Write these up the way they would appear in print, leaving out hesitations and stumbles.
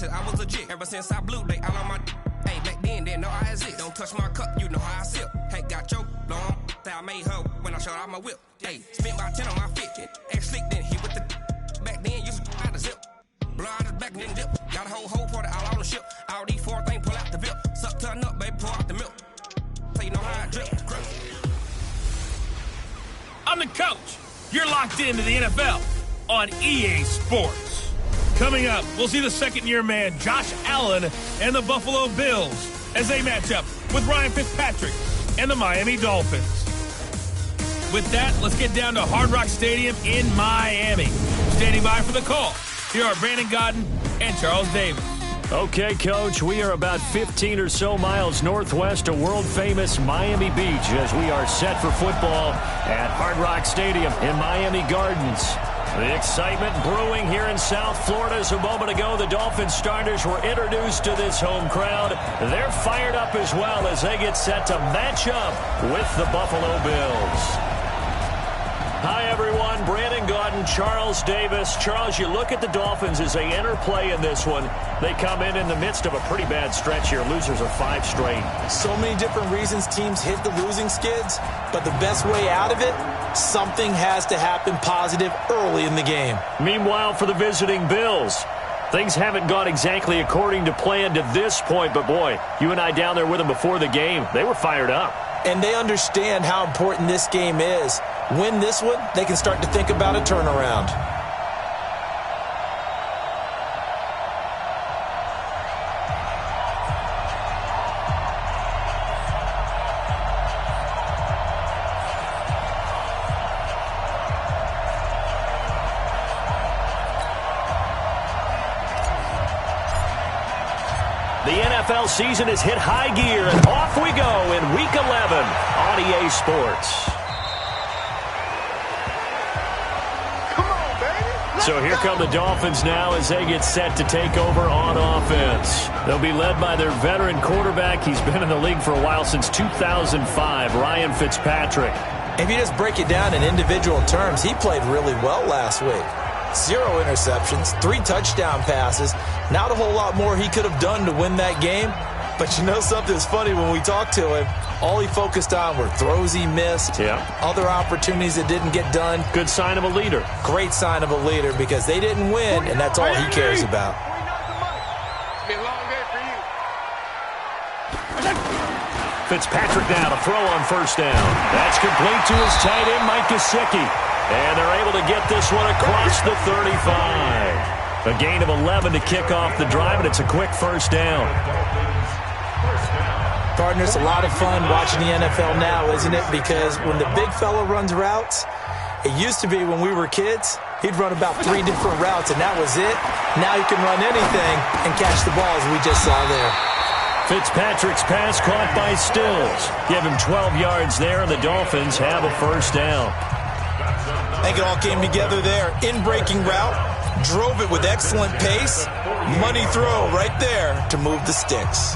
said I was legit. Ever since I blew, they all on my hey, back then, didn't know I exist. Don't touch my cup, you know how I sip. Hey, got your long, say I made her when I showed out my whip. Hey, spent my 10 on my fit. Ex-slick, then hit with the back then, used to out the zip. Blow out his back and then dip. Got a whole party all on the ship. All these four things, pull out the VIP. Suck, turn up, baby, pour out the milk. So you know how I drip. I'm the coach. You're locked into the NFL on EA Sports. Coming up, we'll see the second-year man, Josh Allen, and the Buffalo Bills as they match up with Ryan Fitzpatrick and the Miami Dolphins. With that, let's get down to Hard Rock Stadium in Miami. Standing by for the call, here are Brandon Gaudin and Charles Davis. Okay, Coach, we are about 15 or so miles northwest of world-famous Miami Beach as we are set for football at Hard Rock Stadium in Miami Gardens. The excitement brewing here in South Florida. As a moment ago, the Dolphins starters were introduced to this home crowd. They're fired up as well as they get set to match up with the Buffalo Bills. Hi, everyone. Brandon Gaudin, Charles Davis. Charles, you look at the Dolphins as they enter play in this one. They come in the midst of a pretty bad stretch here. Losers of 5 straight. So many different reasons teams hit the losing skids, but the best way out of it, something has to happen positive early in the game. Meanwhile, for the visiting Bills, things haven't gone exactly according to plan to this point, but boy, you and I down there with them before the game, they were fired up. And they understand how important this game is. Win this one, they can start to think about a turnaround. The NFL season has hit high gear, and off we go in Week 11 on EA Sports. So here come the Dolphins now as they get set to take over on offense. They'll be led by their veteran quarterback. He's been in the league for a while, since 2005, Ryan Fitzpatrick. If you just break it down in individual terms, he played really well last week. 0 interceptions, 3 touchdown passes. Not a whole lot more he could have done to win that game. But you know something's funny, when we talked to him, all he focused on were throws he missed, other opportunities that didn't get done. Good sign of a leader. Great sign of a leader, because they didn't win, and that's all he cares about. Fitzpatrick now to throw on first down. That's complete to his tight end, Mike Gesicki. And they're able to get this one across the 35. A gain of 11 to kick off the drive, and it's a quick first down. Partner, it's a lot of fun watching the NFL now, isn't it? Because when the big fella runs routes, it used to be when we were kids, he'd run about 3 different routes, and that was it. Now he can run anything and catch the ball, as we just saw there. Fitzpatrick's pass caught by Stills. Give him 12 yards there, and the Dolphins have a first down. I think it all came together there. In-breaking route, drove it with excellent pace. Money throw right there to move the sticks.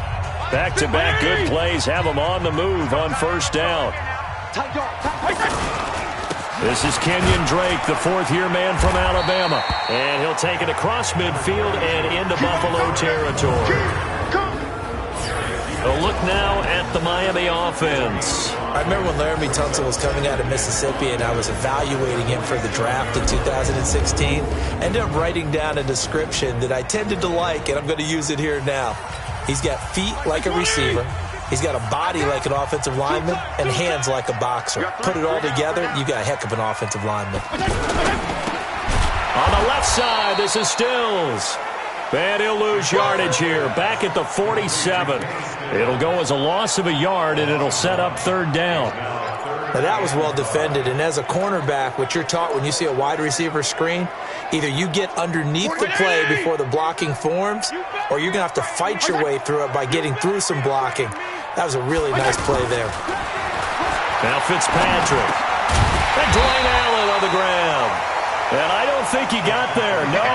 Back-to-back good plays have them on the move on first down. This is Kenyon Drake, the 4th-year man from Alabama. And he'll take it across midfield and into Buffalo territory. A look now at the Miami offense. I remember when Laramie Tunsil was coming out of Mississippi, and I was evaluating him for the draft in 2016. Ended up writing down a description that I tended to like, and I'm going to use it here now. He's got feet like a receiver. He's got a body like an offensive lineman and hands like a boxer. Put it all together, you got a heck of an offensive lineman. On the left side, this is Stills. And he'll lose yardage here, back at the 47. It'll go as a loss of a yard, and it'll set up 3rd down. Now that was well defended, and as a cornerback, what you're taught when you see a wide receiver screen, either you get underneath the play before the blocking forms, or you're going to have to fight your way through it by getting through some blocking. That was a really nice play there. Now Fitzpatrick. And Dwayne Allen on the ground. And I don't think he got there, no.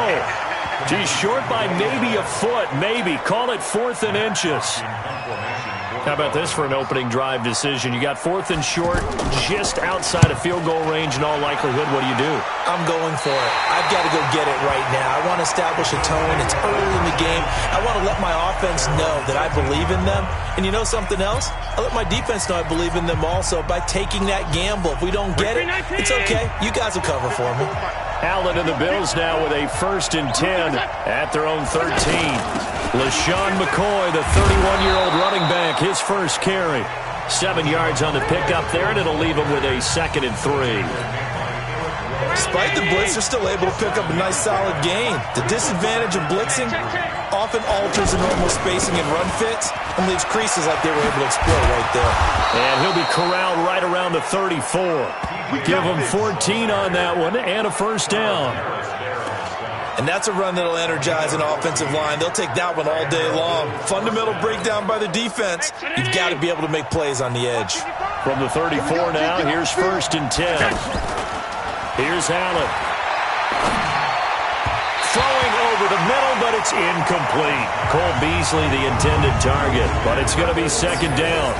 He's short by maybe a foot, maybe. Call it 4th and inches. How about this for an opening drive decision? You got 4th and short, just outside of field goal range in all likelihood. What do? I'm going for it. I've got to go get it right now. I want to establish a tone. It's early in the game. I want to let my offense know that I believe in them. And you know something else? I let my defense know I believe in them also by taking that gamble. If we don't get it, it's okay. You guys will cover for me. Allen and the Bills now with a 1st and 10 at their own 13. LaShawn McCoy, the 31-year-old running back, his first carry. 7 yards on the pickup there, and it'll leave him with a 2nd and 3. Despite the blitz, they're still able to pick up a nice, solid gain. The disadvantage of blitzing often alters the normal spacing and run fits and leaves creases like they were able to exploit right there. And he'll be corralled right around the 34. Give him 14 on that one and a 1st down. And that's a run that'll energize an offensive line. They'll take that one all day long. Fundamental breakdown by the defense. You've got to be able to make plays on the edge. From the 34 now, here's 1st and 10. Here's Allen. Throwing over the middle, but it's incomplete. Cole Beasley, the intended target, but it's going to be 2nd down.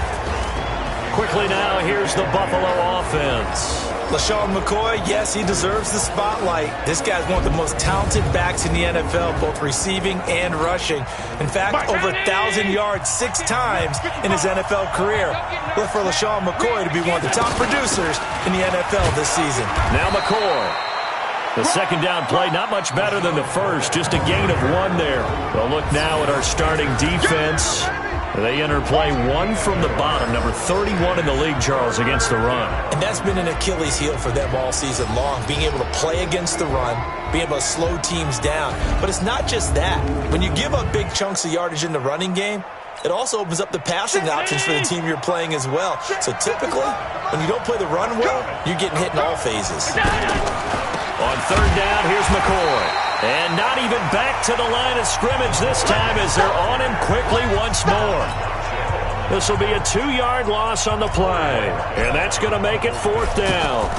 Quickly now, here's the Buffalo offense. LaShawn McCoy, yes, he deserves the spotlight. This guy's one of the most talented backs in the NFL, both receiving and rushing. In fact, over 1,000 yards 6 times in his NFL career. Look for LaShawn McCoy to be one of the top producers in the NFL this season. Now McCoy. The 2nd down play, not much better than the first, just a gain of 1 there. Well, look now at our starting defense. They enter play 1 from the bottom, number 31 in the league, Charles, against the run. And that's been an Achilles heel for them all season long, being able to play against the run, being able to slow teams down. But it's not just that. When you give up big chunks of yardage in the running game, it also opens up the passing options for the team you're playing as well. So typically, when you don't play the run well, you're getting hit in all phases. On 3rd down, here's McCoy. And not even back to the line of scrimmage this time as they're on him quickly once more. This will be a 2-yard loss on the play. And that's going to make it 4th down.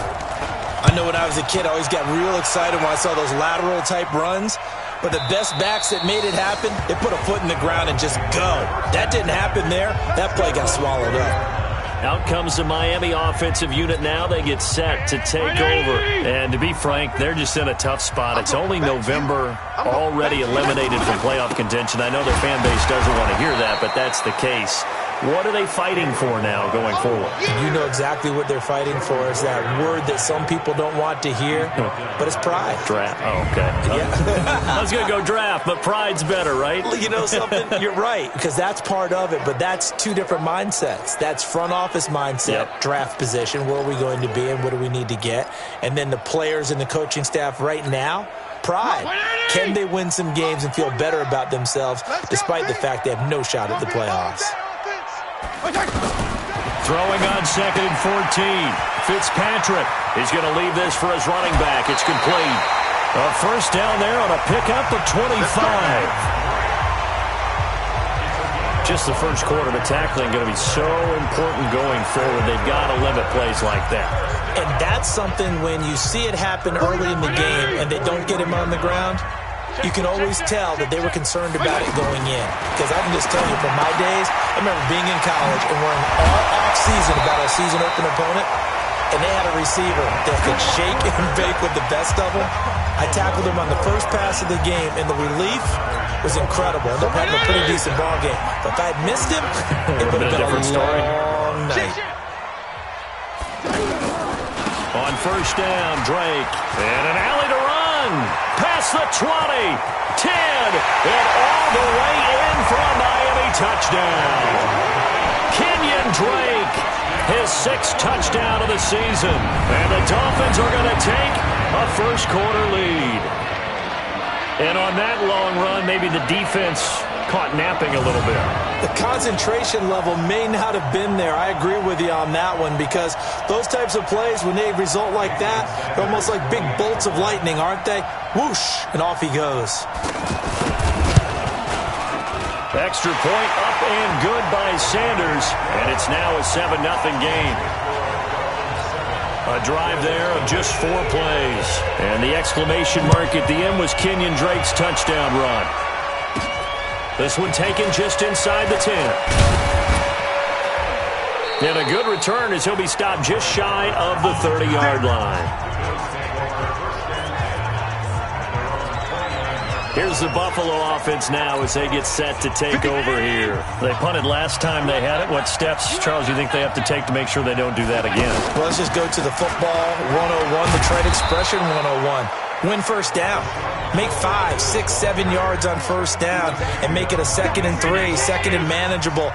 I know when I was a kid, I always got real excited when I saw those lateral-type runs. But the best backs that made it happen, they put a foot in the ground and just go. That didn't happen there. That play got swallowed up. Out comes the Miami offensive unit now. They get set to take over. And to be frank, they're just in a tough spot. It's only November, already eliminated from playoff contention. I know their fan base doesn't want to hear that, but that's the case. What are they fighting for now going forward? You know exactly what they're fighting for. Is that word that some people don't want to hear, but it's pride. Draft. Oh, okay. Yeah. I was going to go draft, but pride's better, right? You know something? You're right, because that's part of it, but that's 2 different mindsets. That's front office mindset, draft position, where are we going to be and what do we need to get? And then the players and the coaching staff right now, pride. Can they win some games and feel better about themselves despite the fact they have no shot at the playoffs? Throwing on 2nd and 14. Fitzpatrick is going to leave this for his running back. It's complete. A 1st down there on a pickup of 25. Just the first quarter of the tackling going to be so important going forward. They've got to limit plays like that. And that's something when you see it happen early in the game and they don't get him on the ground, you can always tell that they were concerned about it going in. Because I can just tell you from my days, I remember being in college and worrying all off-season about a season-opening opponent, and they had a receiver that could shake and bake with the best of them. I tackled him on the first pass of the game, and the relief was incredible. Ended up having a pretty decent ball game. But if I had missed him, it would have been a long night. On 1st down, Drake. And an alley to run. Past the 20, 10, and all the way in for a Miami touchdown. Kenyon Drake, his 6th touchdown of the season. And the Dolphins are going to take a first-quarter lead. And on that long run, maybe the defense caught napping a little bit. The concentration level may not have been there. I agree with you on that one, because those types of plays, when they result like that, they're almost like big bolts of lightning, aren't they? Whoosh, and off he goes. Extra point up and good by Sanders, and it's now a 7-0 game. A drive there of just 4 plays. And the exclamation mark at the end was Kenyon Drake's touchdown run. This one taken just inside the 10. And a good return as he'll be stopped just shy of the 30-yard line. Here's the Buffalo offense now as they get set to take over here. They punted last time they had it. What steps, Charles, do you think they have to take to make sure they don't do that again? Well, let's just go to the football 101, the trade expression 101. Win first down. Make 5, 6, 7 yards on first down and make it a 2nd and 3, 2nd and manageable.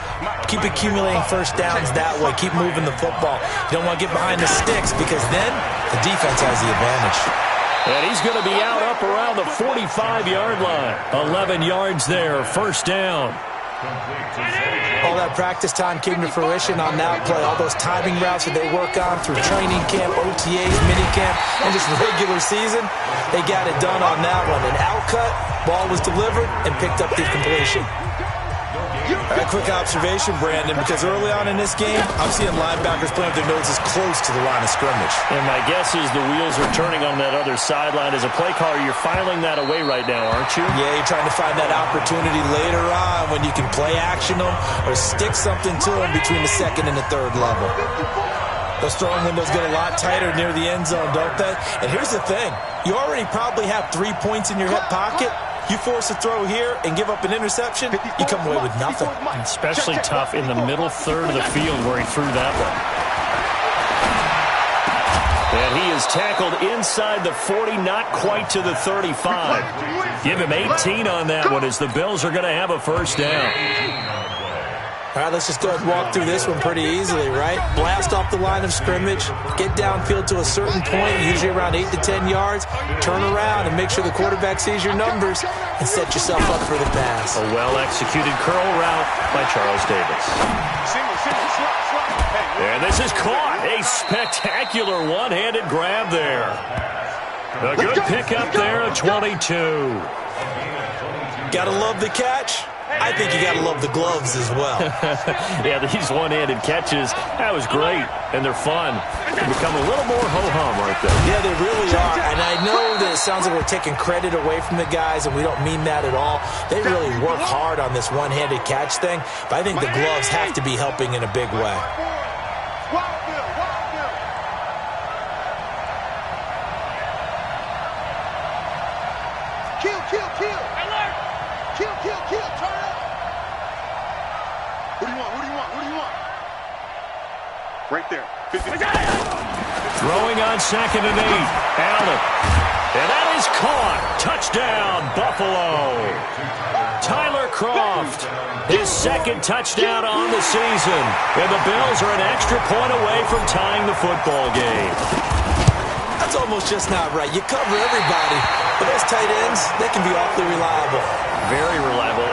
Keep accumulating first downs that way. Keep moving the football. You don't want to get behind the sticks because then the defense has the advantage. And he's going to be out up around the 45-yard line. 11 yards there, first down. All that practice time came to fruition on that play. All those timing routes that they work on through training camp, OTAs, minicamp, and just regular season, they got it done on that one. An out cut, ball was delivered, and picked up the completion. A quick observation, Brandon, because early on in this game, I'm seeing linebackers playing with their noses close to the line of scrimmage. And my guess is the wheels are turning on that other sideline. As a play caller, you're filing that away right now, aren't you? Yeah, you're trying to find that opportunity later on when you can play action them or stick something to them between the 2nd and the 3rd level. Those throwing windows get a lot tighter near the end zone, don't they? And here's the thing. You already probably have 3 points in your hip pocket. You force a throw here and give up an interception, you come away with nothing. Especially tough in the middle third of the field where he threw that one. And he is tackled inside the 40, not quite to the 35. Give him 18 on that one as the Bills are going to have a first down. All right, let's just go ahead and walk through this one pretty easily, right? Blast off the line of scrimmage, get downfield to a certain point, usually around 8 to 10 yards, turn around and make sure the quarterback sees your numbers and set yourself up for the pass. A well-executed curl route by Charles Davis. And this is caught. A spectacular one-handed grab there. A good pickup there at 22. Gotta love the catch. I think you got to love the gloves as well. Yeah, these one-handed catches, that was great, and they're fun. They become a little more ho-hum, aren't they? Yeah, they really are, and I know that it sounds like we're taking credit away from the guys, and we don't mean that at all. They really work hard on this one-handed catch thing, but I think the gloves have to be helping in a big way. Right there. Throwing on 2nd and 8. Allen. And that is caught. Touchdown, Buffalo. Tyler Kroft, his 2nd touchdown on the season. And the Bills are an extra point away from tying the football game. That's almost just not right. You cover everybody, but those tight ends, they can be awfully reliable. Very reliable.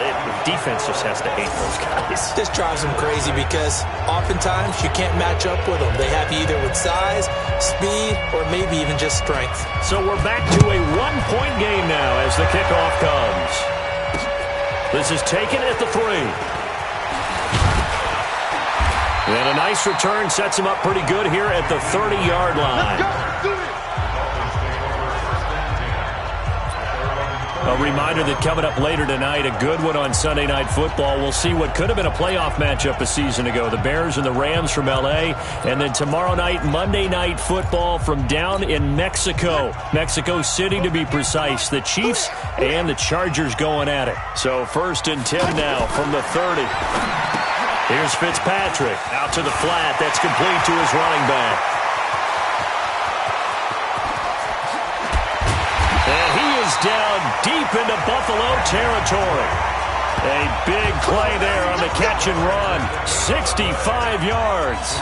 Defense just has to hate those guys. This drives them crazy because oftentimes you can't match up with them. They have you either with size, speed, or maybe even just strength. So we're back to a one-point game now as the kickoff comes. This is taken at the 3. And a nice return sets him up pretty good here at the 30-yard line. A reminder that coming up later tonight, a good one on Sunday Night Football. We'll see what could have been a playoff matchup a season ago. The Bears and the Rams from L.A. And then tomorrow night, Monday Night Football from down in Mexico. Mexico City, to be precise. The Chiefs and the Chargers going at it. So 1st and 10 now from the 30. Here's Fitzpatrick out to the flat. That's complete to his running back. And he is down deep into Buffalo territory. A big play there on the catch and run. 65 yards.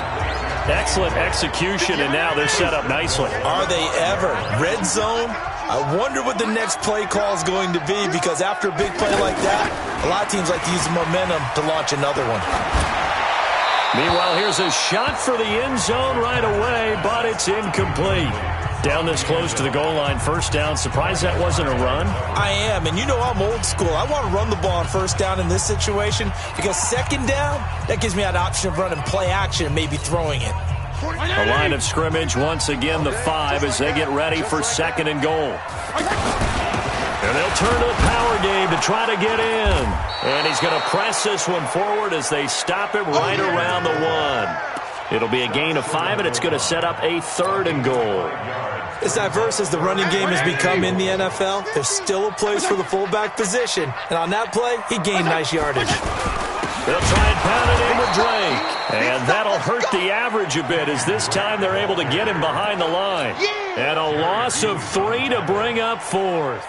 Excellent execution, and now they're set up nicely. Are they ever? Red zone? I wonder what the next play call is going to be, because after a big play like that, a lot of teams like to use the momentum to launch another one. Meanwhile, here's a shot for the end zone right away, but it's incomplete. Down this close to the goal line, first down. Surprised that wasn't a run? I am, and you know I'm old school. I want to run the ball on first down in this situation because second down, that gives me that option of running play action and maybe throwing it. A line of scrimmage, once again the 5 as they get ready for 2nd and goal. And they'll turn to the power game to try to get in. And he's going to press this one forward as they stop him right around the 1. It'll be a gain of 5, and it's going to set up a 3rd and goal. As diverse as the running game has become in the NFL, there's still a place for the fullback position. And on that play, he gained nice yardage. They'll try and pound it in with Drake. And that'll hurt the average a bit as this time they're able to get him behind the line. And a loss of 3 to bring up 4th.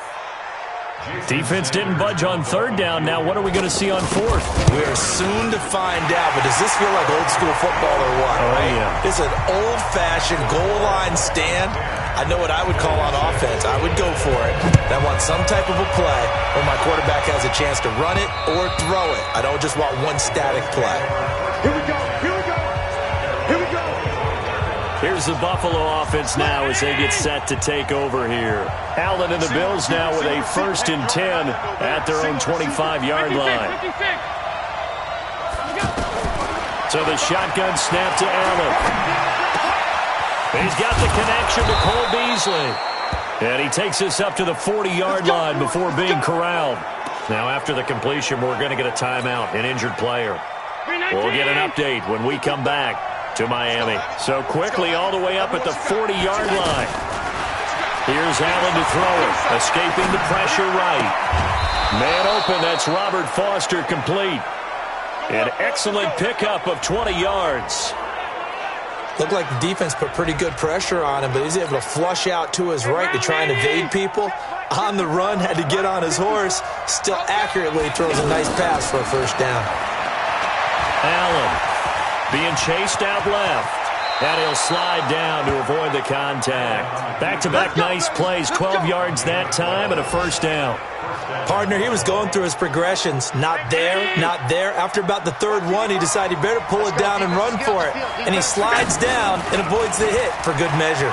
Defense didn't budge on 3rd down. Now what are we going to see on 4th? We are soon to find out, but does this feel like old school football or what? Oh, right? yeah. This is an old-fashioned goal line stand. I know what I would call on offense. I would go for it. I want some type of a play where my quarterback has a chance to run it or throw it. I don't just want one static play. Here we go. Here we go. Here we go. Here's the Buffalo offense now as they get set to take over here. Allen and the Bills now with a 1st and 10 at their own 25-yard line. So the shotgun snap to Allen. He's got the connection to Cole Beasley. And he takes this up to the 40-yard line before being corralled. Now after the completion, we're going to get a timeout, an injured player. We'll get an update when we come back to Miami. So quickly all the way up at the 40-yard line. Here's Allen to throw it. Escaping the pressure right. Man open, that's Robert Foster complete. An excellent pickup of 20 yards. Looked like the defense put pretty good pressure on him, but he's able to flush out to his right to try and evade people. On the run, had to get on his horse. Still accurately throws a nice pass for a 1st down. Allen being chased out left. And he'll slide down to avoid the contact. Back-to-back nice plays, 12 yards that time and a 1st down. Partner, he was going through his progressions. Not there, not there. After about the 3rd one, he decided he better pull it down and run for it. And he slides down and avoids the hit for good measure.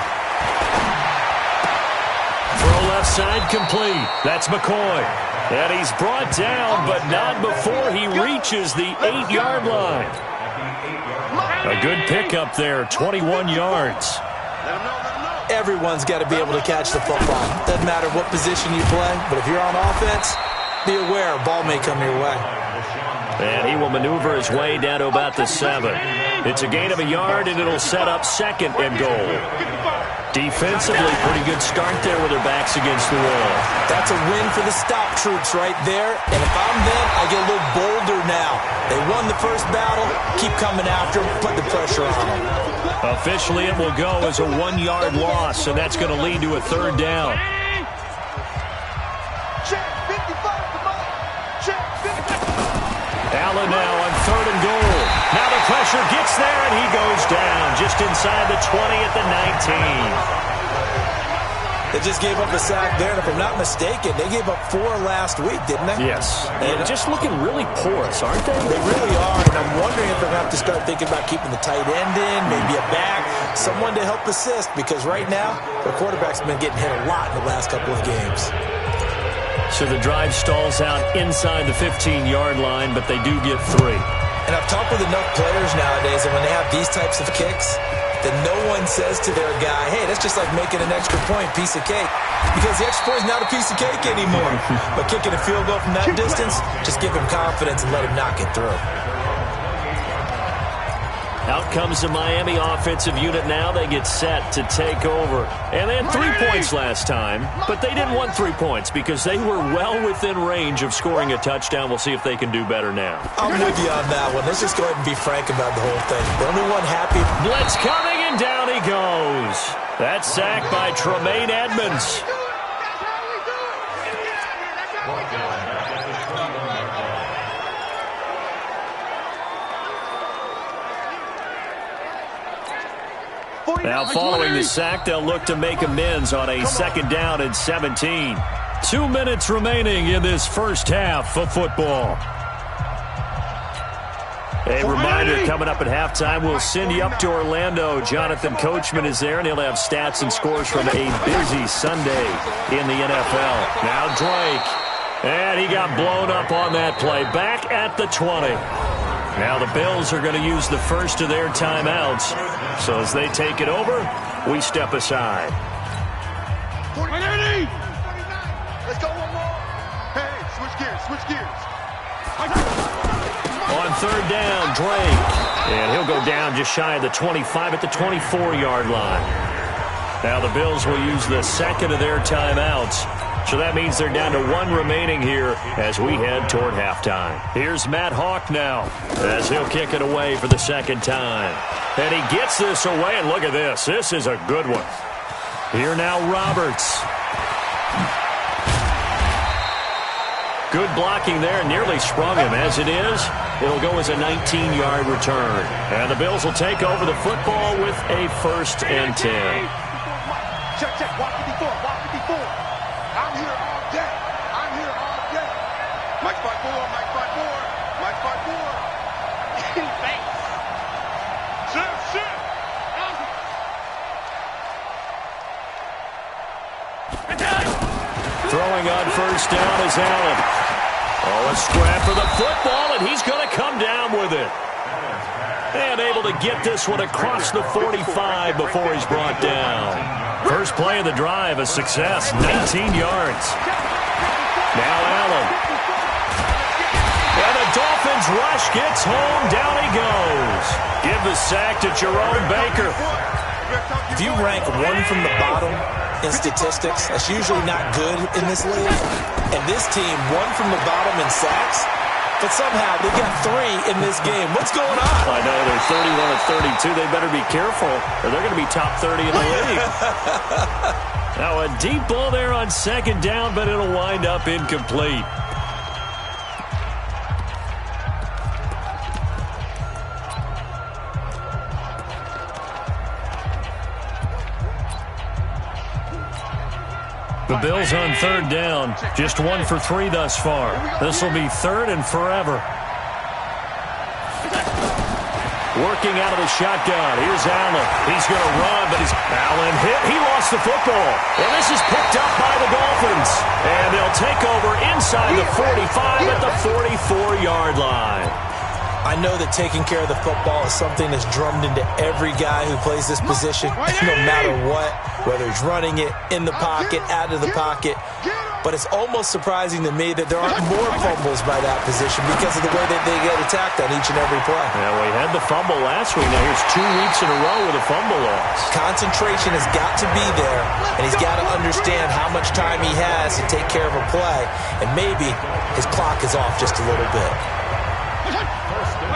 Throw left side complete. That's McCoy. And he's brought down, but not before he reaches the 8-yard line. A good pickup there, 21 yards. Everyone's got to be able to catch the football. Doesn't matter what position you play, but if you're on offense, be aware a ball may come your way. And he will maneuver his way down to about the 7. It's a gain of a yard, and it'll set up 2nd and goal. Defensively, pretty good start there with their backs against the wall. That's a win for the stop troops right there. And if I'm them, I get a little bolder now. They won the 1st battle. Keep coming after them. Put the pressure on them. Officially, it will go as a 1-yard loss, and that's going to lead to a 3rd down. Allen now on 3rd and goal. Now the pressure gets there, and he goes down just inside the 20 at the 19. They just gave up a sack there, and if I'm not mistaken, they gave up 4 last week, didn't they? Yes. And just looking really porous, aren't they? They really are, and I'm wondering if they're going to have to start thinking about keeping the tight end in, maybe a back, someone to help assist, because right now, their quarterback's been getting hit a lot in the last couple of games. So the drive stalls out inside the 15-yard line, but they do get 3. And I've talked with enough players nowadays, and when they have these types of kicks, then no one says to their guy, hey, that's just like making an extra point, piece of cake. Because the extra point is not a piece of cake anymore. But kicking a field goal from that distance, just give him confidence and let him knock it through. Out comes the Miami offensive unit now. They get set to take over. And they had 3 points last time, but they didn't want 3 points because they were well within range of scoring a touchdown. We'll see if they can do better now. I'm with you on that one. Let's just go ahead and be frank about the whole thing. The only one happy. Blitz coming, and down he goes. That's sacked by Tremaine Edmonds. Now following the sack, they'll look to make amends on a 2nd down and 17. 2 minutes remaining in this first half of football. A reminder coming up at halftime, we'll send you up to Orlando. Jonathan Coachman is there, and he'll have stats and scores from a busy Sunday in the NFL. Now Drake, and he got blown up on that play. Back at the 20. Now the Bills are going to use the first of their timeouts. So as they take it over, we step aside. 180! Let's go one more. Hey, switch Switch gears. On third down, Drake. And he'll go down just shy of the 25 at the 24-yard line. Now the Bills will use the second of their timeouts. So that means they're down to one remaining here as we head toward halftime. Here's Matt Hawk now as he'll kick it away for the second time. And he gets this away, and look at this. This is a good one. Here now, Roberts. Good blocking there, nearly sprung him. As it is, it'll go as a 19-yard return. And the Bills will take over the football with a 1st and 10. Check, check. Watch 54. Watch 54. I'm here all day. I'm here all day. Mike 5-4. Mike 5-4. Mike 5-4. Thanks. Shit. Throwing on first down is Allen. Oh, a scrap for the football, and he's going to come down with it. And able to get this one across the 45 before he's brought down. First play of the drive, a success, 19 yards. Now Allen. And the Dolphins rush gets home, down he goes. Give the sack to Jerome Baker. If you rank one from the bottom in statistics, that's usually not good in this league. And this team, one from the bottom in sacks, but somehow they got 3 in this game. What's going on? I know, they're 31 of 32. They better be careful, or they're going to be top 30 in the league. Now a deep ball there on second down, but it'll wind up incomplete. The Bills on third down, just 1 for 3 thus far. This will be 3rd and forever. Working out of the shotgun. Here's Allen. He's going to run, but Allen hit. He lost the football. And this is picked up by the Dolphins. And they'll take over inside the 45 at the 44-yard line. I know that taking care of the football is something that's drummed into every guy who plays this position, no matter what, whether he's running it, in the pocket, out of the pocket. But it's almost surprising to me that there aren't more fumbles by that position because of the way that they get attacked on each and every play. Yeah, we had the fumble last week. Now here's 2 weeks in a row with a fumble loss. Concentration has got to be there, and he's got to understand how much time he has to take care of a play, and maybe his clock is off just a little bit.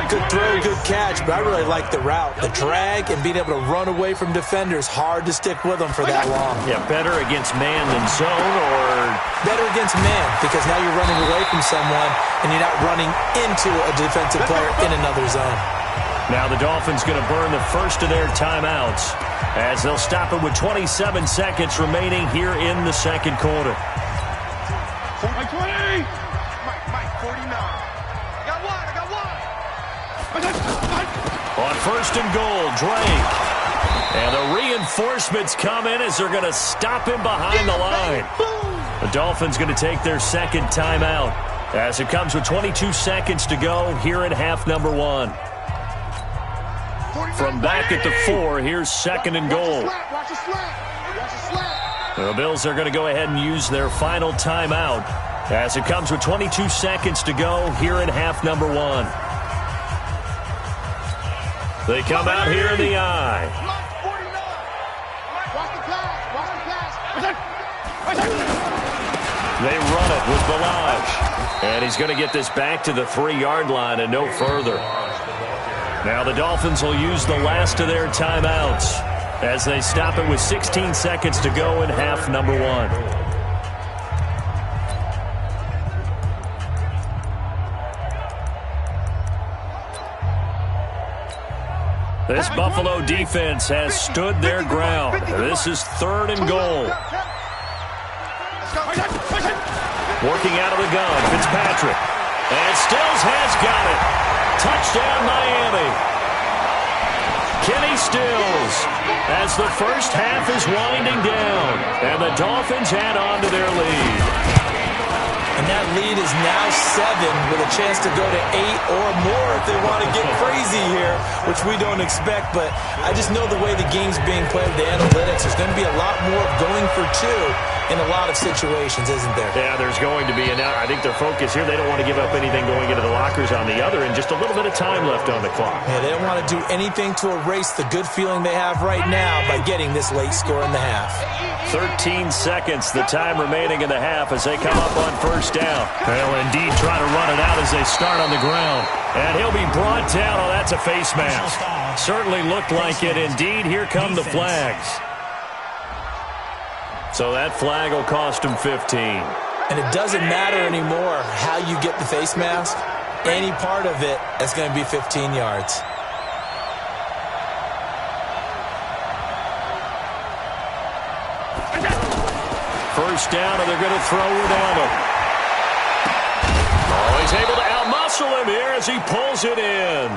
Good throw, good catch, but I really like the route. The drag and being able to run away from defenders, hard to stick with them for that long. Yeah, better against man than zone, or better against man, because now you're running away from someone and you're not running into a defensive player in another zone. Now the Dolphins going to burn the first of their timeouts as they'll stop it with 27 seconds remaining here in the second quarter. Mike 20! Mike 49. I got one. On first and goal, Drake. And the reinforcements come in as they're going to stop him behind the line. The Dolphins going to take their second timeout as it comes with 22 seconds to go here in half number 1. From back at the 4, here's second and goal. The Bills are going to go ahead and use their final timeout as it comes with 22 seconds to go here in half number 1. They come out here in the eye. They run it with Balaj. And he's going to get this back to the 3-yard line and no further. Now the Dolphins will use the last of their timeouts as they stop it with 16 seconds to go in half number 1. This Buffalo defense has stood their ground. This is 3rd and goal. Working out of the gun, Fitzpatrick. And Stills has got it. Touchdown, Miami. Kenny Stills as the first half is winding down. And the Dolphins add on to their lead. And that lead is now 7 with a chance to go to 8 or more if they want to get crazy here, which we don't expect. But I just know the way the game's being played, the analytics, there's going to be a lot more going for 2. in a lot of situations, isn't there? Yeah, there's going to be. And I think their focus here, they don't want to give up anything going into the lockers on the other, and just a little bit of time left on the clock. Yeah, they don't want to do anything to erase the good feeling they have right now by getting this late score in the half. 13 seconds, the time remaining in the half as they come up on first down. They'll indeed try to run it out as they start on the ground. And he'll be brought down. Oh, that's a face mask. Certainly looked like it. Indeed, here come the flags. So that flag will cost him 15. And it doesn't matter anymore how you get the face mask. Any part of it is going to be 15 yards. First down, and they're going to throw without him. Oh, he's able to outmuscle him here as he pulls it in.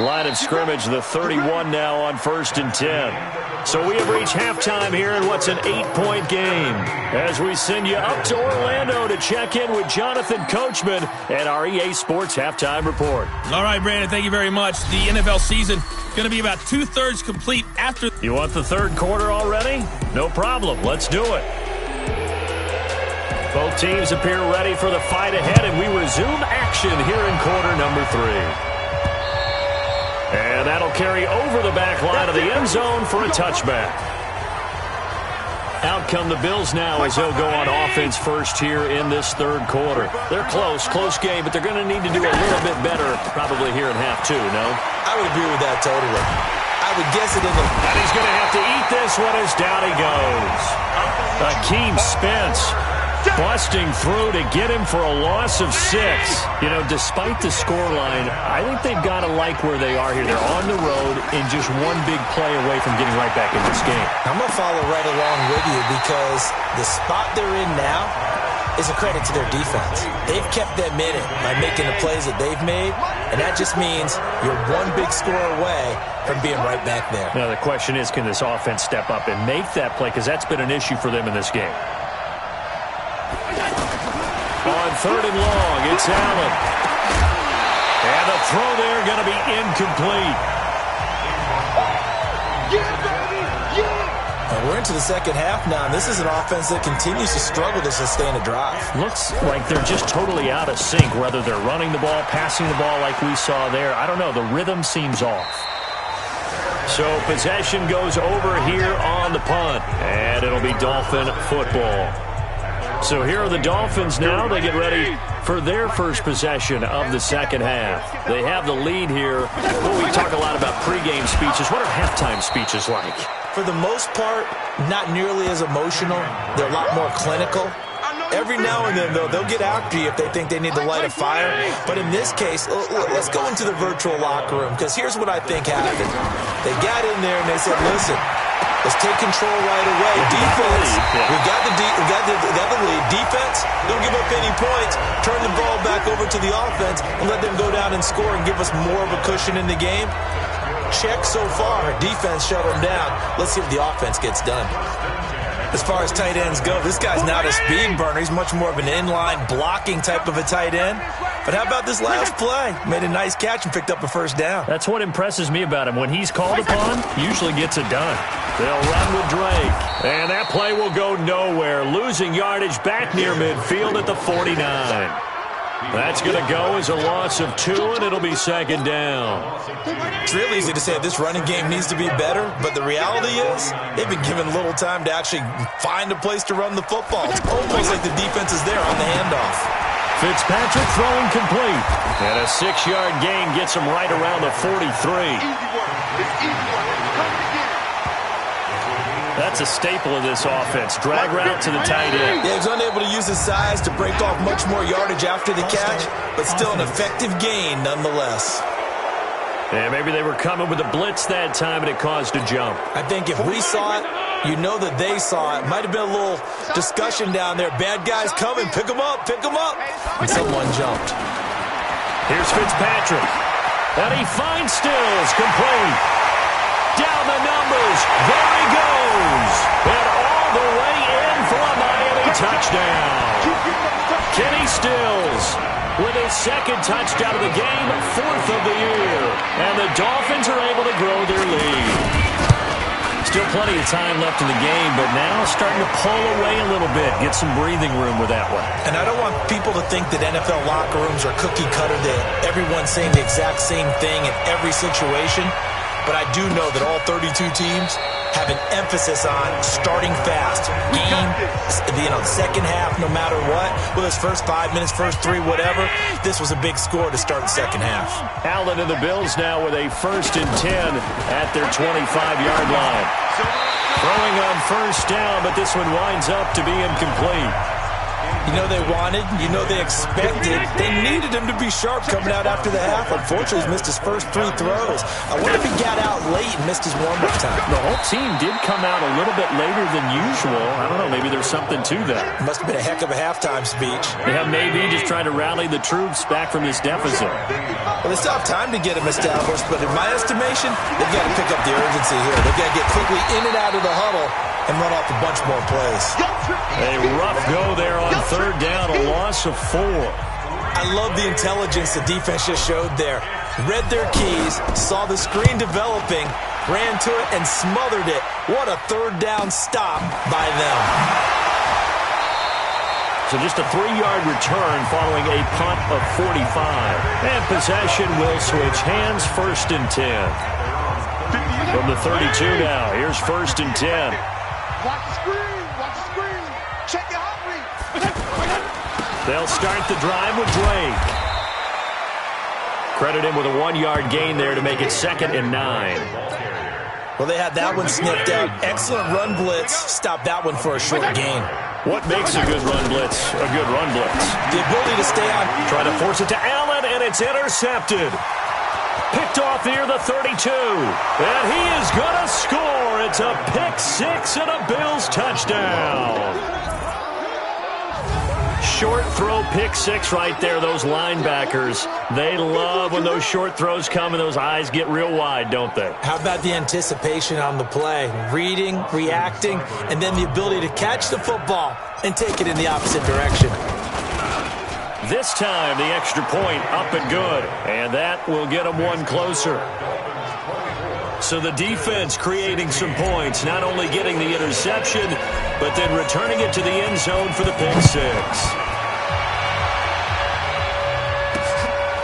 Line of scrimmage, the 31 now on 1st and 10. So we have reached halftime here in what's an 8-point game as we send you up to Orlando to check in with Jonathan Coachman and our EA Sports Halftime Report. All right, Brandon, thank you very much. The NFL season going to be about 2/3 complete after. You want the third quarter already? No problem. Let's do it. Both teams appear ready for the fight ahead, and we resume action here in quarter number 3. And that'll carry over the back line of the end zone for a touchback. Out come the Bills now as they'll go on offense first here in this third quarter. They're close game, but they're going to need to do a little bit better probably here in half 2, no? I would agree with that totally. I would guess it in the... And he's going to have to eat this one as down he goes. Akeem Spence busting through to get him for a loss of 6. You know, despite the scoreline, I think they've got to like where they are here. They're on the road and just one big play away from getting right back in this game. I'm going to follow right along with you because the spot they're in now is a credit to their defense. They've kept them in it by making the plays that they've made, and that just means you're one big score away from being right back there. Now, the question is, can this offense step up and make that play? Because that's been an issue for them in this game. On 3rd and long, it's Allen. And the throw there going to be incomplete. And we're into the second half now, and this is an offense that continues to struggle to sustain a drive. Looks like they're just totally out of sync, whether they're running the ball, passing the ball like we saw there. I don't know. The rhythm seems off. So possession goes over here on the punt, and it'll be Dolphin football. So here are the Dolphins now. They get ready for their first possession of the second half. They have the lead here. Well, we talk a lot about pregame speeches. What are halftime speeches like? For the most part, not nearly as emotional. They're a lot more clinical. Every now and then, though, they'll get after you if they think they need to light a fire. But in this case, let's go into the virtual locker room, because here's what I think happened. They got in there and they said, listen, let's take control right away. Defense, we got the lead. Defense, don't give up any points. Turn the ball back over to the offense and let them go down and score and give us more of a cushion in the game. Check so far. Defense shut them down. Let's see if the offense gets done. As far as tight ends go, this guy's not a speed burner. He's much more of an inline blocking type of a tight end. But how about this last play? Made a nice catch and picked up a first down. That's what impresses me about him. When he's called upon, usually gets it done. They'll run with Drake. And that play will go nowhere. Losing yardage back near midfield at the 49. That's going to go as a loss of 2, and it'll be second down. It's real easy to say this running game needs to be better, but the reality is they've been given little time to actually find a place to run the football. It's almost like the defense is there on the handoff. Fitzpatrick throwing complete. And a 6-yard gain gets him right around the 43. Easy work. It's easy work. Come to get it. That's a staple of this offense. Drag route to the tight end. Yeah, he's unable to use his size to break off much more yardage after the catch, but still an effective gain nonetheless. Yeah, maybe they were coming with a blitz that time and it caused a jump. I think if we saw it, you know that they saw it. Might have been a little discussion down there. Bad guys coming. Pick them up. Pick them up. And someone jumped. Here's Fitzpatrick. And he finds Stills complete. Down the numbers. There he goes. And all the way in for a Miami touchdown. Kenny Stills with his second touchdown of the game, 4th of the year. And the Dolphins are able to grow their lead. Still plenty of time left in the game, but now starting to pull away a little bit. Get some breathing room with that one. And I don't want people to think that NFL locker rooms are cookie cutter, that everyone's saying the exact same thing in every situation. But I do know that all 32 teams have an emphasis on starting fast. Second half, no matter what. Whether it's first 5 minutes, first 3, whatever. This was a big score to start the second half. Allen and the Bills now with a 1st and 10 at their 25-yard line. Throwing on first down, but this one winds up to be incomplete. You know they wanted, you know they expected. They needed him to be sharp coming out after the half. Unfortunately, he's missed his first 3 throws. I wonder if he got out late and missed his warm-up time. The whole team did come out a little bit later than usual. I don't know, maybe there's something to that. Must have been a heck of a halftime speech. Yeah, maybe just trying to rally the troops back from this deficit. Well, they still have time to get him established, but in my estimation, they've got to pick up the urgency here. They've got to get quickly in and out of the huddle and run off a bunch more plays. A rough go there on 3rd down, a loss of 4. I love the intelligence the defense just showed there. Read their keys, saw the screen developing, ran to it, and smothered it. What a 3rd down stop by them. So just a 3-yard return following a punt of 45. And possession will switch hands, 1st and 10. From the 32 now, here's 1st and 10. Watch the screen. Watch the screen. Check your hungry. They'll start the drive with Drake. Credit him with a 1-yard gain there to make it 2nd and 9. Well, they had that one sniffed out. Excellent run blitz. Stop that one for a short gain. What makes a good run blitz a good run blitz? The ability to stay on. Try to force it to Allen, and it's intercepted. Picked off near the 32. And he is going to score. It's a pick-6 and a Bills touchdown. Short throw, pick-6 right there. Those linebackers, they love when those short throws come and those eyes get real wide, don't they? How about the anticipation on the play? Reading, reacting, and then the ability to catch the football and take it in the opposite direction. This time, the extra point up and good, and that will get them one closer. So the defense creating some points, not only getting the interception, but then returning it to the end zone for the pick-6.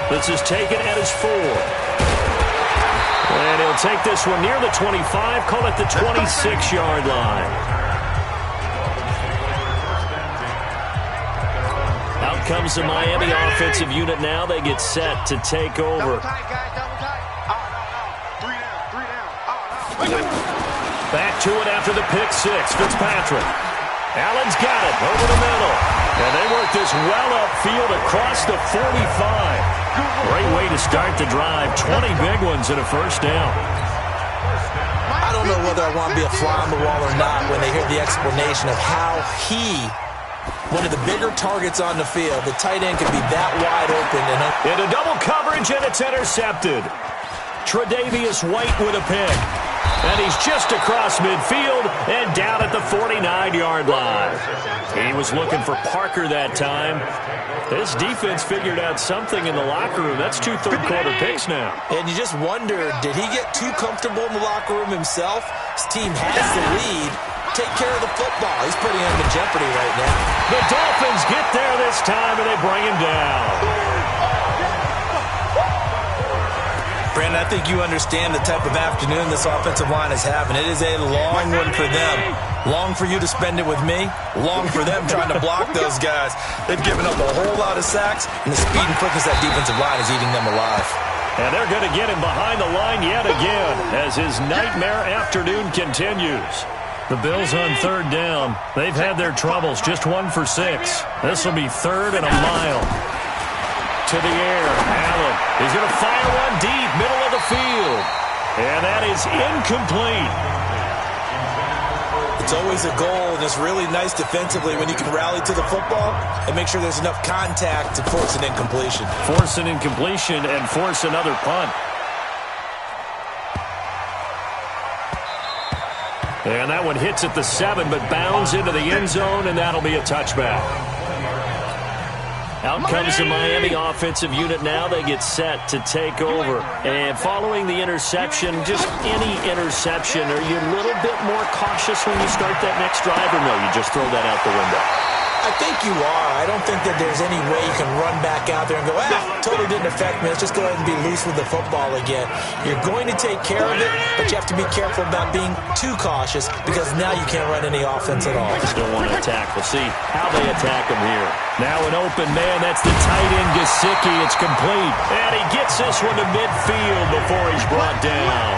This is taken at his 4. And he'll take this one near the 25, call it the 26-yard line. Out comes the Miami offensive unit now. They get set to take over. Double tight, guys. Double tight. Oh, no. 3 down. 3 down. Back to it after the pick-6. Fitzpatrick. Allen's got it over the middle. And they work this well upfield across the 45. Great way to start the drive. 20 big ones and a first down. I don't know whether I want to be a fly on the wall or not when they hear the explanation of how one of the bigger targets on the field, the tight end could be that wide open. Into double coverage, and it's intercepted. Tre'Davious White with a pick. And he's just across midfield and down at the 49-yard line. He was looking for Parker that time. This defense figured out something in the locker room. That's 2 third-quarter picks now. And you just wonder, did he get too comfortable in the locker room himself? His team has the lead. Take care of the football. He's putting him in jeopardy right now. The Dolphins get there this time, and they bring him down. Brandon, I think you understand the type of afternoon this offensive line is having. It is a long one for them. Long for you to spend it with me. Long for them trying to block those guys. They've given up a whole lot of sacks, and the speed and quickness of that defensive line is eating them alive. And they're going to get him behind the line yet again as his nightmare afternoon continues. The Bills on 3rd down. They've had their troubles. Just 1 for 6. This will be 3rd and a mile. To the air. Allen is going to fire one deep, middle of the field. And that is incomplete. It's always a goal, and it's really nice defensively when you can rally to the football and make sure there's enough contact to force an incompletion. Force an incompletion and force another punt. And that one hits at the 7, but bounds into the end zone, and that'll be a touchback. Out comes the Miami offensive unit now. They get set to take over. And following the interception, just any interception, are you a little bit more cautious when you start that next drive, or no, you just throw that out the window? I think you are. I don't think that there's any way you can run back out there and go, totally didn't affect me. Let's just go ahead and be loose with the football again. You're going to take care of it, but you have to be careful about being too cautious because now you can't run any offense at all. Still want to attack. We'll see how they attack him here. Now an open man. That's the tight end, Gesicki. It's complete. And he gets this one to midfield before he's brought down.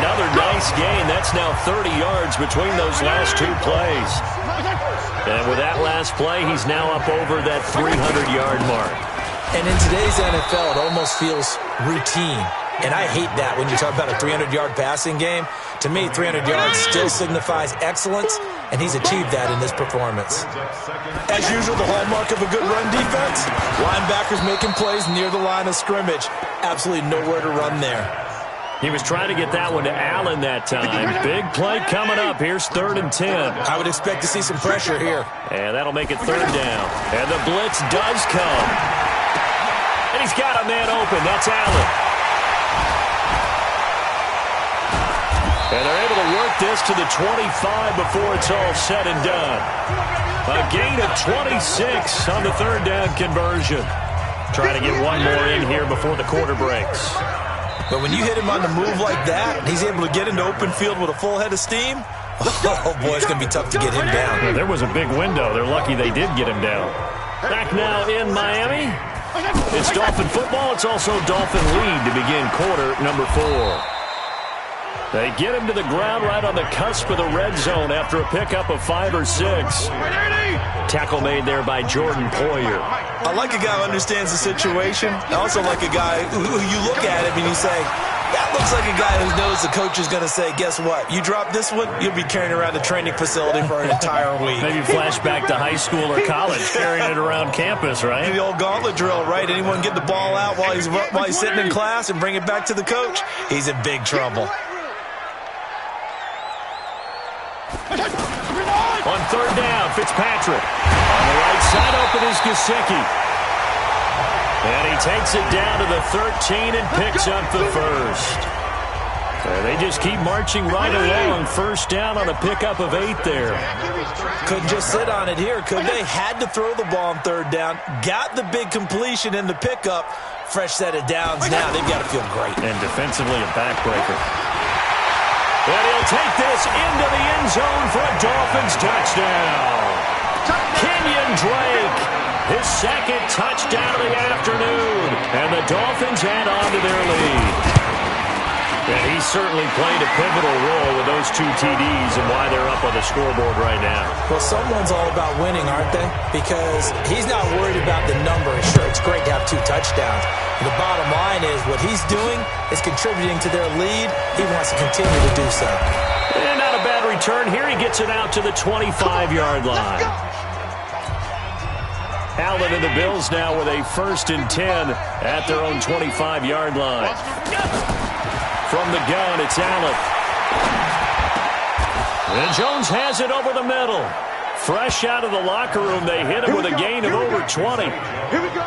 Another nice gain. That's now 30 yards between those last two plays. And with that last play, he's now up over that 300-yard mark. And in today's NFL, it almost feels routine. And I hate that when you talk about a 300-yard passing game. To me, 300 yards still signifies excellence, and he's achieved that in this performance. As usual, the hallmark of a good run defense, linebackers making plays near the line of scrimmage. Absolutely nowhere to run there. He was trying to get that one to Allen that time. Big play coming up. Here's 3rd and 10. I would expect to see some pressure here. And that'll make it 3rd down. And the blitz does come. And he's got a man open. That's Allen. And they're able to work this to the 25 before it's all said and done. A gain of 26 on the 3rd down conversion. Trying to get one more in here before the quarter breaks. But when you hit him on the move like that, he's able to get into open field with a full head of steam. Oh, boy, it's going to be tough to get him down. Yeah, there was a big window. They're lucky they did get him down. Back now in Miami. It's Dolphin football. It's also Dolphin lead to begin quarter number 4. They get him to the ground right on the cusp of the red zone after a pickup of 5 or 6. Tackle made there by Jordan Poyer. I like a guy who understands the situation. I also like a guy who you look at him and you say, that looks like a guy who knows the coach is going to say, guess what? You drop this one, you'll be carrying around the training facility for an entire week. Maybe flash back to high school or college, carrying it around campus, right? The old gauntlet drill, right? Anyone get the ball out while he's sitting in class and bring it back to the coach? He's in big trouble. On 3rd down, Fitzpatrick. On the right side, open is Gesicki. And he takes it down to the 13 and picks up the first. They just keep marching right along. 1st down on a pickup of 8 there. Couldn't just sit on it here, could they? Had to throw the ball on 3rd down. Got the big completion in the pickup. Fresh set of downs now. They've got to feel great. And defensively, a backbreaker. And he'll take this into the end zone for a Dolphins touchdown. Kenyon Drake, his 2nd touchdown of the afternoon. And the Dolphins add on to their lead. And he certainly played a pivotal role with those 2 TDs and why they're up on the scoreboard right now. Well, someone's all about winning, aren't they? Because he's not worried about the number. Sure, it's great to have 2 touchdowns. The bottom line is what he's doing is contributing to their lead. He wants to continue to do so. And not a bad return here. He gets it out to the 25-yard line. Allen and the Bills now with a 1st and 10 at their own 25-yard line. From the gun, it's Allen. And Jones has it over the middle. Fresh out of the locker room, they hit him with a gain of over 20.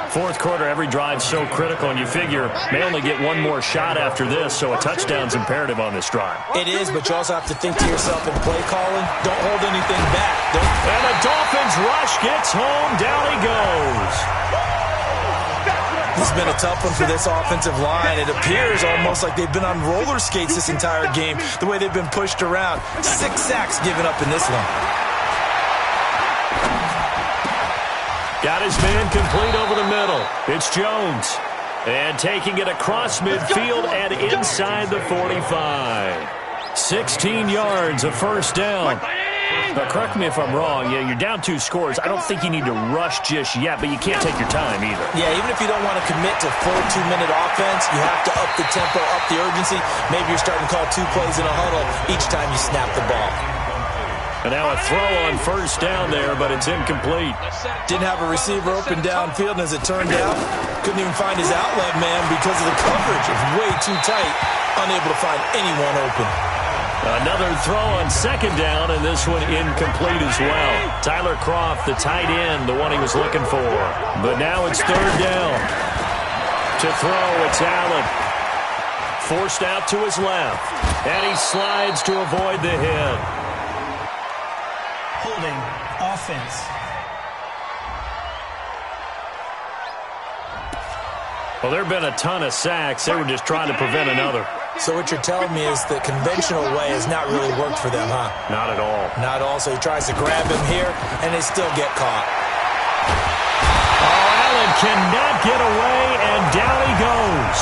4th quarter, every drive's so critical, and you figure may only get one more shot after this, so a touchdown's imperative on this drive. It is, but you also have to think to yourself in play calling, don't hold anything back. And the Dolphins rush gets home, down he goes. This has been a tough one for this offensive line. It appears almost like they've been on roller skates this entire game, the way they've been pushed around. 6 sacks given up in this one. Got his man complete over the middle. It's Jones. And taking it across midfield and inside the 45. 16 yards, a 1st down. But correct me if I'm wrong. Yeah, you're down 2 scores. I don't think you need to rush just yet, but you can't take your time either. Yeah, even if you don't want to commit to full 2-minute offense, you have to up the tempo, up the urgency. Maybe you're starting to call 2 plays in a huddle each time you snap the ball. And now a throw on 1st down there, but it's incomplete. Didn't have a receiver open downfield, and as it turned out, couldn't even find his outlet man because of the coverage. It's way too tight, unable to find anyone open. Another throw on second down, and this one incomplete as well. Tyler Kroft, the tight end, the one he was looking for. But now it's third down. To throw, it's Allen. Forced out to his left. And he slides to avoid the hit. Holding offense. Well, there have been a ton of sacks. They were just trying to prevent another. So what you're telling me is the conventional way has not really worked for them, huh? Not at all. Not at all. So he tries to grab him here, and they still get caught. Oh, Allen cannot get away, and down he goes.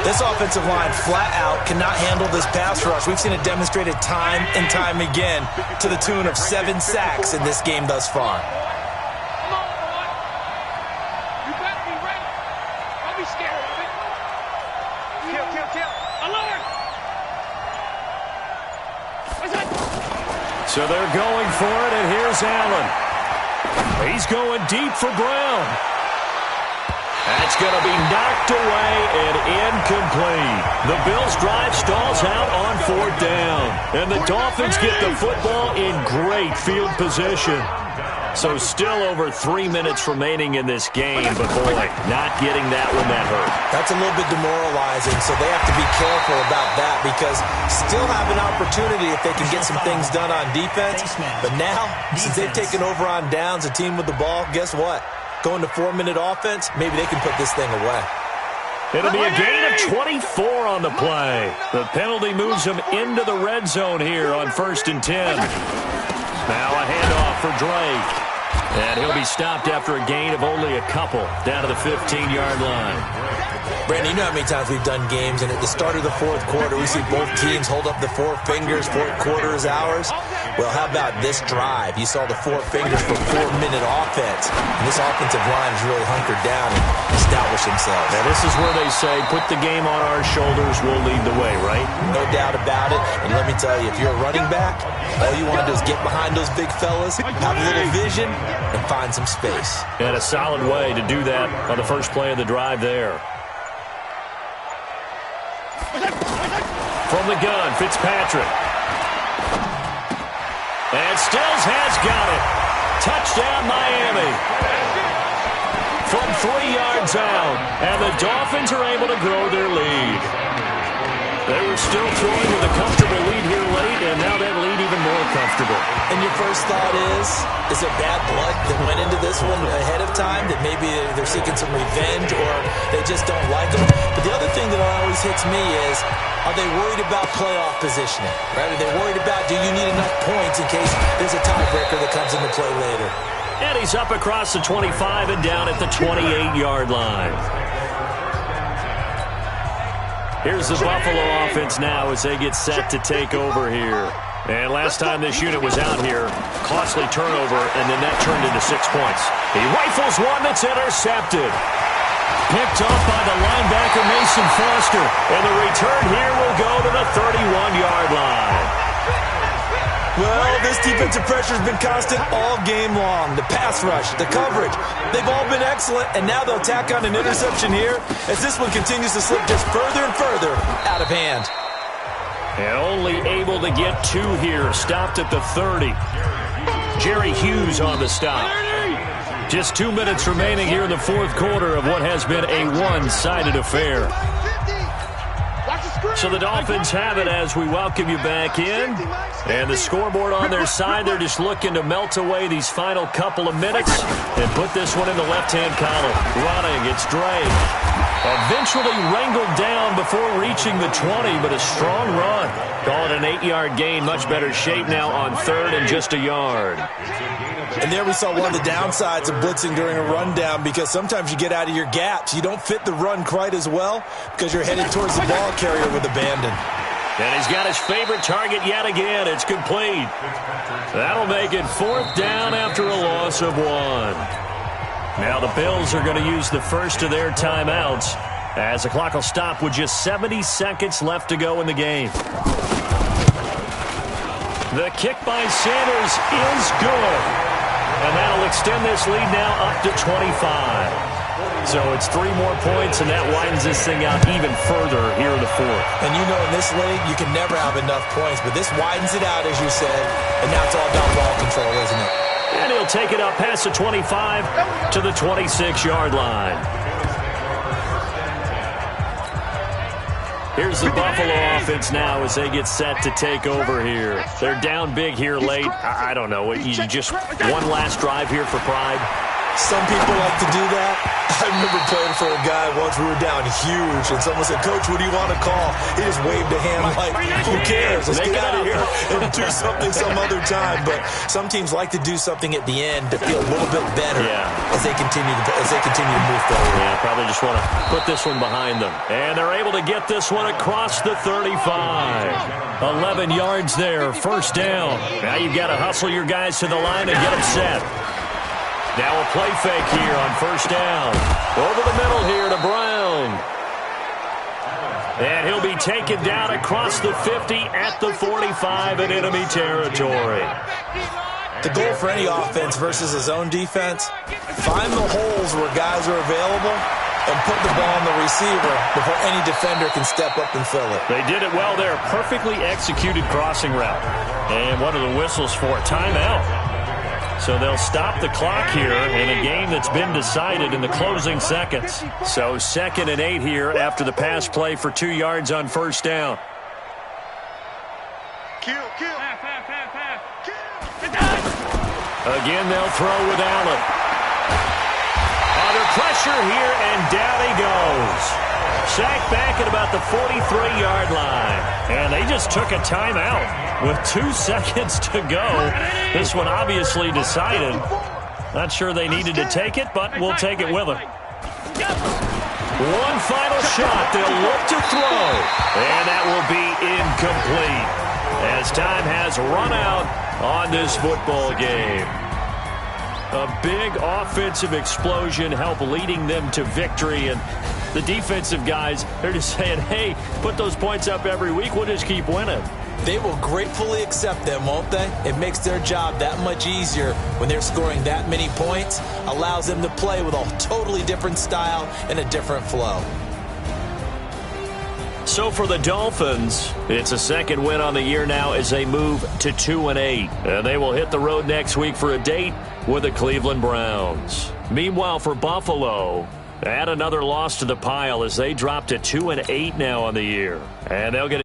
This offensive line flat out cannot handle this pass rush. We've seen it demonstrated time and time again to the tune of 7 sacks in this game thus far. So they're going for it, and here's Allen. He's going deep for Brown. That's going to be knocked away and incomplete. The Bills' drive stalls out on 4th down. And the Dolphins get the football in great field position. So still over 3 minutes remaining in this game, but boy, not getting that one that hurt. That's a little bit demoralizing, so they have to be careful about that because still have an opportunity if they can get some things done on defense. But now, since they've taken over on downs, a team with the ball, guess what? Going to 4-minute offense, maybe they can put this thing away. It'll be a gain of 24 on the play. The penalty moves them into the red zone here on 1st and 10. Now a handoff for Drake. And he'll be stopped after a gain of only a couple down to the 15-yard line. Brandon, you know how many times we've done games, and at the start of the 4th quarter, we see both teams hold up the 4 fingers, 4th quarter is ours. Well, how about this drive? You saw the 4 fingers for 4-minute offense. And this offensive line is really hunkered down and established themselves. Now, this is where they say, put the game on our shoulders, we'll lead the way, right? No doubt about it. And let me tell you, if you're a running back, all you want to do is get behind those big fellas, have a little vision, and find some space. And a solid way to do that on the first play of the drive there. From the gun, Fitzpatrick. And Stills has got it. Touchdown, Miami. From 3 yards out. And the Dolphins are able to grow their lead. They were still throwing with a comfortable lead here late, and now that lead even more comfortable. And your first thought is it bad blood that went into this one ahead of time, that maybe they're seeking some revenge or they just don't like them? But the other thing that always hits me is, are they worried about playoff positioning? Right? Are they worried about, do you need enough points in case there's a tiebreaker that comes into play later? And he's up across the 25 and down at the 28-yard line. Here's the Buffalo offense now as they get set to take over here. And last time this unit was out here, costly turnover, and then that turned into 6 points. He rifles one that's intercepted. Picked off by the linebacker Mason Foster. And the return here will go to the 31-yard line. Well, this defensive pressure has been constant all game long. The pass rush, the coverage, they've all been excellent, and now they'll tack on an interception here as this one continues to slip just further and further out of hand. And only able to get 2 here, stopped at the 30. Jerry Hughes on the stop. Just 2 minutes remaining here in the 4th quarter of what has been a one-sided affair. So the Dolphins have it as we welcome you back in. And the scoreboard on their side, they're just looking to melt away these final couple of minutes and put this one in the left-hand column. Running, it's Drake. Eventually wrangled down before reaching the 20, but a strong run. Call it an 8-yard gain, much better shape now on 3rd and just a yard. And there we saw one of the downsides of blitzing during a rundown, because sometimes you get out of your gaps. You don't fit the run quite as well because you're headed towards the ball carrier with abandon. And he's got his favorite target yet again. It's complete. That'll make it 4th down after a loss of 1. Now the Bills are going to use the first of their timeouts as the clock will stop with just 70 seconds left to go in the game. The kick by Sanders is good. And that'll extend this lead now up to 25. So it's 3 more points, and that widens this thing out even further here in the fourth. And you know in this league, you can never have enough points, but this widens it out, as you said, and now it's all about ball control, isn't it? And he'll take it up past the 25 to the 26-yard line. Here's the Buffalo offense now as they get set to take over here. They're down big here late. I don't know. You just one last drive here for pride? Some people like to do that. I remember playing for a guy once. We were down huge, and someone said, "Coach, what do you want to call?" He just waved a hand like, "Who cares? Let's get out of here and do something some other time." But some teams like to do something at the end to feel a little bit better as they continue to move forward. Yeah, probably just want to put this one behind them. And they're able to get this one across the 35. 11 yards there, first down. Now you've got to hustle your guys to the line and get them set. Now a play fake here on first down. Over the middle here to Brown. And he'll be taken down across the 50 at the 45 in enemy territory. The goal for any offense versus his own defense, find the holes where guys are available and put the ball on the receiver before any defender can step up and fill it. They did it well there. Perfectly executed crossing route. And one of the whistles for a timeout. So they'll stop the clock here in a game that's been decided in the closing seconds. So 2nd and 8 here after the pass play for 2 yards on first down. Again, they'll throw with Allen. Under pressure here, and down he goes. Sacked back at about the 43-yard line. And they just took a timeout with 2 seconds to go. This one obviously decided. Not sure they needed to take it, but we'll take it with them. One final shot. They'll look to throw. And that will be incomplete as time has run out on this football game. A big offensive explosion helped leading them to victory, and the defensive guys, they're just saying, hey, put those points up every week, we'll just keep winning. They will gratefully accept them, won't they? It makes their job that much easier when they're scoring that many points, allows them to play with a totally different style and a different flow. So for the Dolphins, it's a 2nd win on the year now as they move to 2-8. And they will hit the road next week for a date with the Cleveland Browns. Meanwhile, for Buffalo, add another loss to the pile as they drop to 2-8 now on the year. And they'll get